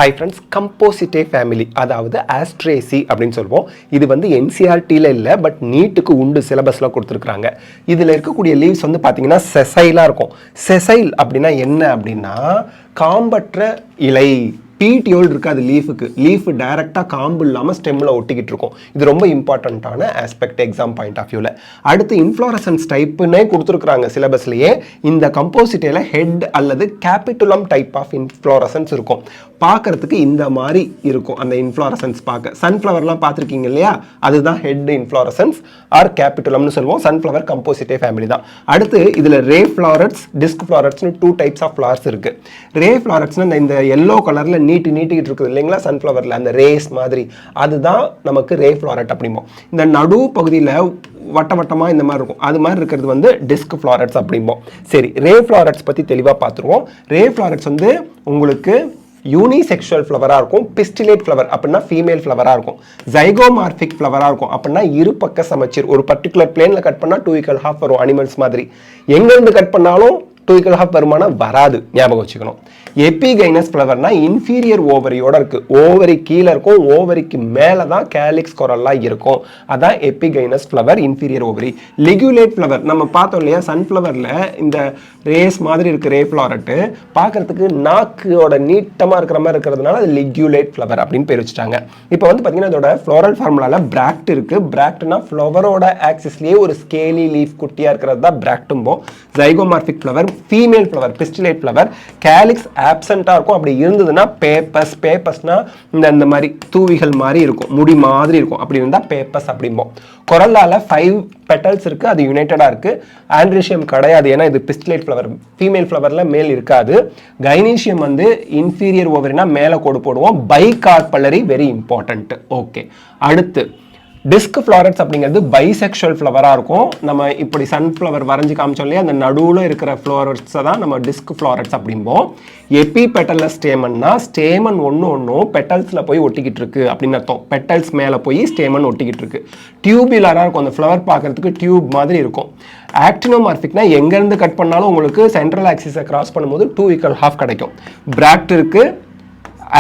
Hi friends, கம்போசிட்டே family அதாவது Asteraceae அப்படின்னு சொல்லுவோம். இது வந்து என்சிஆர்டியில் இல்லை, பட் நீட்டுக்கு உண்டு சிலபஸில் கொடுத்துருக்குறாங்க. இதில் இருக்கக்கூடிய லீவ்ஸ் வந்து பார்த்தீங்கன்னா செசைலாக இருக்கும். செசைல் அப்படின்னா என்ன அப்படின்னா காம்பற்ற இலை. பீட்டியோல் இருக்காது லீஃபுக்கு. லீஃப் டைரெக்டாக காம்பு இல்லாமல் ஸ்டெம்மில் ஒட்டிக்கிட்டு இருக்கும். இது ரொம்ப இம்பார்ட்டண்ட்டான ஆஸ்பெக்ட் எக்ஸாம் பாயிண்ட் ஆஃப் வியூவில். அடுத்து இன்ஃப்ளோரசன்ஸ் டைப்புன்னே கொடுத்துருக்குறாங்க சிலபஸ்லேயே. இந்த கம்போசிட்டியில் ஹெட் அல்லது கேபிட்டுலம் டைப் ஆஃப் இன்ஃப்ளோரசன்ஸ் இருக்கும். பார்க்கறதுக்கு இந்த மாதிரி இருக்கும் அந்த இன்ஃப்ளோரசன்ஸ் பார்க்க. சன்ஃப்ளவர்லாம் பார்த்துருக்கீங்க இல்லையா, அதுதான் ஹெட் இன்ஃப்ளோரசன்ஸ் ஆர் கேபிட்டுலம்னு சொல்லுவோம். சன்ஃப்ளவர் கம்போசிட்டே ஃபேமிலி தான். அடுத்து இதில் ரே florets, disk ஃப்ளாரட்ஸ்னு 2 types of flowers இருக்குது. ரே ஃப்ளாரட்ஸ்னு இந்த எல்லோ கலரில் நீட்டிக்கிட்டு இருக்குது இல்லைங்களா சன்ஃப்ளவரில், அந்த ரேஸ் மாதிரி, அதுதான் நமக்கு ரே ஃப்ளாரட் அப்படிம்போம். இந்த நடு பகுதியில் வட்டமாக இந்த மாதிரி இருக்கும், அது மாதிரி இருக்கிறது வந்து டிஸ்க் ஃப்ளாரட்ஸ் அப்படிம்போம். சரி, ரே ஃப்ளாரட்ஸ் பற்றி தெளிவாக பார்த்துருவோம். ரே ஃப்ளாரட்ஸ் வந்து உங்களுக்கு யூனிசெக்ஷுவல் ஃப்ளவராக இருக்கும். பிஸ்டிலேட் ஃப்ளவர் அப்படின்னா ஃபீமேல் ஃப்ளவராக இருக்கும். ஜைகோமார்பிக் ஃப்ளவராக இருக்கும் அப்படின்னா இரு பக்க சமச்சீர். ஒரு பர்டிகுலர் பிளேனில் கட் பண்ணால் 2½ வரும், அனிமல்ஸ் மாதிரி. எங்கேருந்து கட் பண்ணாலும் 2½ வருமானா வராது, ஞாபகம் வச்சுக்கணும். எபிகைனஸ் ஃப்ளவர்னா இன்ஃபீரியர் ஓவரியோட இருக்கு. ஓவரி கீழே இருக்கும், ஓவரிக்கு மேலே தான் கேலிக்ஸ் கொரல்லா இருக்கும். அதான் எபிகைனஸ் ஃப்ளவர், இன்ஃபீரியர் ஓவரி. லிகுலேட் ஃப்ளவர் நம்ம பார்த்தோம் இல்லையா, சன்ஃப்ளவரில் இந்த ரேஸ் மாதிரி இருக்கு ரே ஃப்ளாரட்டு. பார்க்கறதுக்கு நாக்கோட நீட்டமாக இருக்கிற மாதிரி இருக்கிறதுனால அது லிகுலேட் ஃப்ளவர் அப்படின்னு பேர் வச்சுட்டாங்க. இப்போ வந்து பார்த்தீங்கன்னா இதோட ஃப்ளோரல் ஃபார்முலாவில் பிராக்ட் இருக்கு. பிராக்ட்னா ஃப்ளவரோட ஆக்சிஸ்லேயே ஒரு ஸ்கேலி லீஃப் குட்டியாக இருக்கிறது தான் பிராக்டும்போம். Zygomorphic flower female flower, pistillate flower. Calyx ஆப்சென்ட்டாக இருக்கும். அப்படி இருந்ததுன்னா பேப்பஸ். பேப்பஸ்னா இந்த மாதிரி தூவிகள் மாதிரி இருக்கும், முடி மாதிரி இருக்கும். அப்படி இருந்தால் பேப்பஸ் அப்படிம்போம். கொரல்லால 5 பெட்டல்ஸ் இருக்கு, அது யுனைட்டடாக இருக்கு. ஆண்ட்ரீஷியம் கிடையாது, ஏன்னா இது பிஸ்டிலேட் ஃப்ளவர். ஃபீமேல் ஃப்ளவர்ல மேல் இருக்காது. கைனீஷியம் வந்து இன்ஃபீரியர் ஓவரினா மேலே கோடு போடுவோம். பைகார்பலரி வெரி இம்பார்ட்டன்ட். ஓகே, அடுத்து டிஸ்க் ஃப்ளாரட்ஸ் அப்படிங்கிறது பைசெக்ஷுவல் ஃப்ளவராக இருக்கும். நம்ம இப்படி சன்ஃப்ளவர் வரைஞ்சி காமிச்சோம் இல்லையா, அந்த நடுவில் இருக்கிற ஃப்ளாரட்ஸை தான் நம்ம டிஸ்க் ஃப்ளாரட்ஸ் அப்படிம்போம். எபி பெட்டலில் ஸ்டேமன்னா ஸ்டேமன் ஒன்றும் பெட்டல்ஸில் போய் ஒட்டிக்கிட்டு இருக்கு அப்படின்னு அர்த்தம். பெட்டல்ஸ் மேலே போய் ஸ்டேமன் ஒட்டிக்கிட்டு இருக்கு. டியூபுலராக இருக்கும், அந்த ஃப்ளவர் பார்க்கறதுக்கு டியூப் மாதிரி இருக்கும். ஆக்டினோமார்பிக்னா எங்கேருந்து கட் பண்ணாலும் உங்களுக்கு சென்ட்ரல் ஆக்சிஸை கிராஸ் பண்ணும்போது 2½ கிடைக்கும். பிராக்ட் இருக்கு.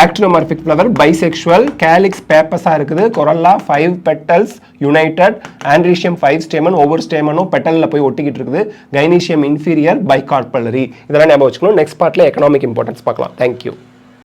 Actinomorphic flower bisexual. கேலிக்ஸ் பேப்பஸாக இருக்குது. Corolla 5 petals united. Androecium 5 stamen, ஒவ்வொரு ஸ்டேமனும் பெட்டலில் போய் ஒட்டிக்கிட்டு இருக்குது. Gynoecium inferior, bicarpellary. இதெல்லாம் ஞாபகம் வச்சுக்கணும். நெக்ஸ்ட் பார்ட்டில் எக்கனாமிக் இம்பார்ட்டன்ஸ் பார்க்கலாம். தேங்க்யூ.